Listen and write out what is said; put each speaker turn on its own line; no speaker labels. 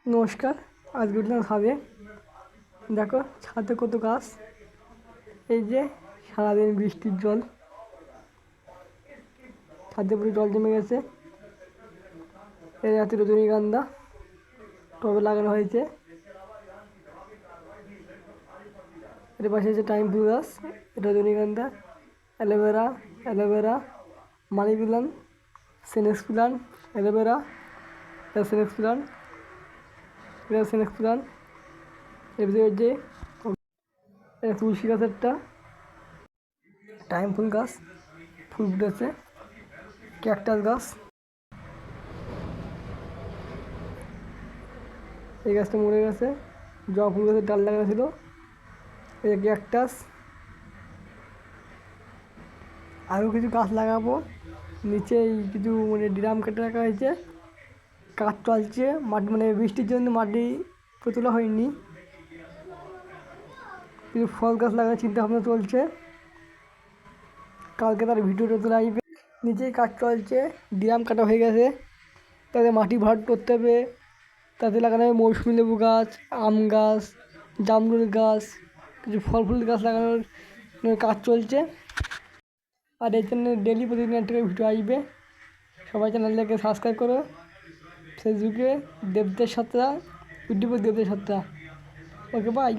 নমস্কার। আজকে উঠলাম ছাদে। দেখো ছাদে কত গাছ। এই যে সারাদিন বৃষ্টির জল, ছাদে পুরো জল জমে গেছে। এই রাতে রজনীগন্ধা টবে লাগানো হয়েছে। এর পাশে আছে টাইম ফুল গাছ, রজনীগন্ধা, অ্যালোভেরা, মানি প্লান্ট, সিনেক্স প্লান্ট, অ্যালোভেরা, সিনেক্স প্লান্ট, সিনেক্স প্লান্ট। এর ভিতরে যে তুলসী গাছেরটা টাইম ফুল গাছ, ফুল ফুটেছে। ক্যাকটাস গাছ, এই গাছটা মরে গেছে। জবা ফুল গাছের ডাল লাগানো ছিল। এই যে ক্যাকটাস। আরও কিছু গাছ লাগাবো। নিচে কিছু ড্রাম কেটে রাখা হয়েছে, কাজ চলছে। মাটি বৃষ্টির জন্য মাটি তোলা হয়নি। কিছু ফল গাছ লাগানোর চিন্তা ভাবনা চলছে, কালকে তার ভিডিওটা তোলা আসবে। নিচেই কাজ চলছে, ড্রাম কাটা হয়ে গেছে, তাতে মাটি ভরাট করতে হবে। তাতে লাগানো হবে মৌসুমি লেবু গাছ, আম গাছ, জামরুল গাছ, কিছু ফল ফুল গাছ লাগানোর কাজ চলছে। আর এই জন্য ডেলি প্রতিদিন একটা ভিডিও আসবে। সবাই চ্যানেলটাকে সাবস্ক্রাইব করো। ফেসবুকে দেবদের সাতরা, ইউটিউবে দেবদের সাতরা। Okay bye.